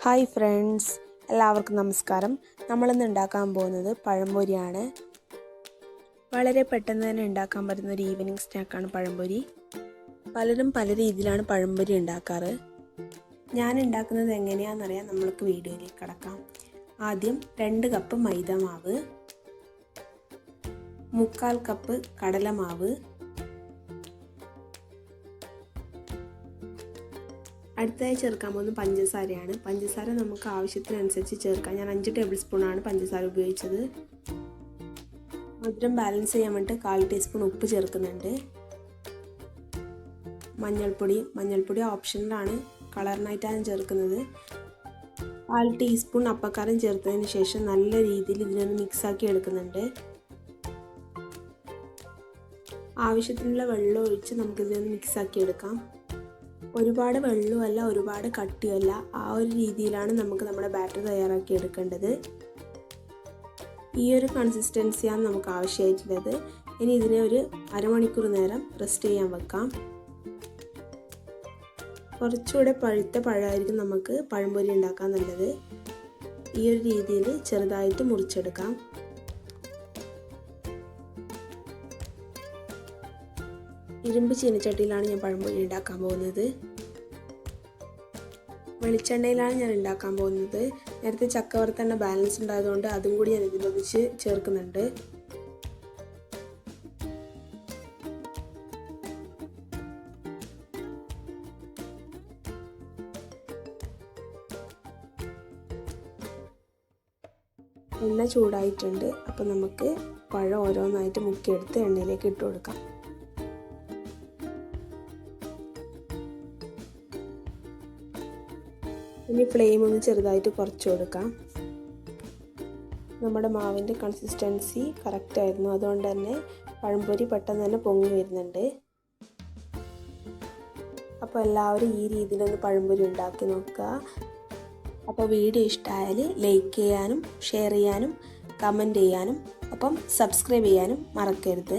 Hi friends, എല്ലാവർക്കും നമസ്കാരം. നമ്മളിന്ന് ഉണ്ടാക്കാൻ പോകുന്നത് പഴംപൊരിയാണ്. വളരെ പെട്ടെന്ന് തന്നെ ഉണ്ടാക്കാൻ പറ്റുന്ന ഒരു ഈവനിങ് സ്നാക്കാണ് പഴംപൊരി. പലരും പല രീതിയിലാണ് പഴംപൊരി ഉണ്ടാക്കാറ്. ഞാൻ ഉണ്ടാക്കുന്നത് എങ്ങനെയാണെന്നറിയാൻ നമ്മൾക്ക് വീഡിയോയിലേക്ക് കടക്കാം. ആദ്യം 2 കപ്പ് മൈദ മാവ്, 1/4 കപ്പ് കടലമാവ്, അടുത്തതായി ചേർക്കാൻ പോകുന്നത് പഞ്ചസാരയാണ്. പഞ്ചസാര നമുക്ക് ആവശ്യത്തിനനുസരിച്ച് ചേർക്കാം. ഞാൻ 5 ടേബിൾ സ്പൂണാണ് പഞ്ചസാര ഉപയോഗിച്ചത്. മധുരം ബാലൻസ് ചെയ്യാൻ വേണ്ടിയിട്ട് 1/4 ടീസ്പൂൺ ഉപ്പ് ചേർക്കുന്നുണ്ട്. മഞ്ഞൾപ്പൊടി ഓപ്ഷനിലാണ്, കളറിനായിട്ടാണ് ചേർക്കുന്നത്. 1/4 ടീസ്പൂൺ അപ്പക്കാരം ചേർത്തതിന് ശേഷം നല്ല രീതിയിൽ ഇതിനൊന്ന് മിക്സാക്കി എടുക്കുന്നുണ്ട്. ആവശ്യത്തിനുള്ള വെള്ളം ഒഴിച്ച് നമുക്കിതൊന്ന് മിക്സാക്കി എടുക്കാം. ഒരുപാട് വെള്ളമല്ല, ഒരുപാട് കട്ടിയല്ല, ആ ഒരു രീതിയിലാണ് നമുക്ക് നമ്മുടെ ബാറ്റർ തയ്യാറാക്കി എടുക്കേണ്ടത്. ഈ ഒരു കൺസിസ്റ്റൻസിയാണ് നമുക്ക് ആവശ്യമായിട്ടുള്ളത്. ഇനി ഇതിനെ ഒരു അരമണിക്കൂർ നേരം റെസ്റ്റ് ചെയ്യാൻ വെക്കാം. കുറച്ചുകൂടെ പഴുത്ത പഴമായിരിക്കും നമുക്ക് പഴംപൊരി ഉണ്ടാക്കാൻ നല്ലത്. ഈ ഒരു രീതിയിൽ ചെറുതായിട്ട് മുറിച്ചെടുക്കാം. ഇരുമ്പ് ചീനച്ചട്ടിയിലാണ് ഞാൻ പഴംപൊരി ഉണ്ടാക്കാൻ പോകുന്നത്. വെളിച്ചെണ്ണയിലാണ് ഞാൻ ഉണ്ടാക്കാൻ പോകുന്നത്. നേരത്തെ ചക്ക വറുത്തെണ്ണ ബാലൻസ് ഉണ്ടായതുകൊണ്ട് അതും കൂടി ഞാൻ ഇതിലൊഴിച്ച് ചേർക്കുന്നുണ്ട്. എണ്ണ ചൂടായിട്ടുണ്ട്. അപ്പോൾ നമുക്ക് പഴം ഓരോന്നായിട്ട് മുക്കിയെടുത്ത് എണ്ണയിലേക്ക് ഇട്ട് കൊടുക്കാം. ഇനി ഫ്ലെയിം ഒന്ന് ചെറുതായിട്ട് കുറച്ച് കൊടുക്കാം. നമ്മുടെ മാവിൻ്റെ കൺസിസ്റ്റൻസി കറക്റ്റായിരുന്നു, അതുകൊണ്ട് തന്നെ പഴംപൊരി പെട്ടെന്ന് തന്നെ പൊങ്ങി വരുന്നുണ്ട്. അപ്പോൾ എല്ലാവരും ഈ രീതിയിലൊന്ന് പഴംപൊരി ഉണ്ടാക്കി നോക്കുക. അപ്പോൾ വീഡിയോ ഇഷ്ടമായാൽ ലൈക്ക് ചെയ്യാനും ഷെയർ ചെയ്യാനും കമൻറ്റ് ചെയ്യാനും ഒപ്പം സബ്സ്ക്രൈബ് ചെയ്യാനും മറക്കരുത്.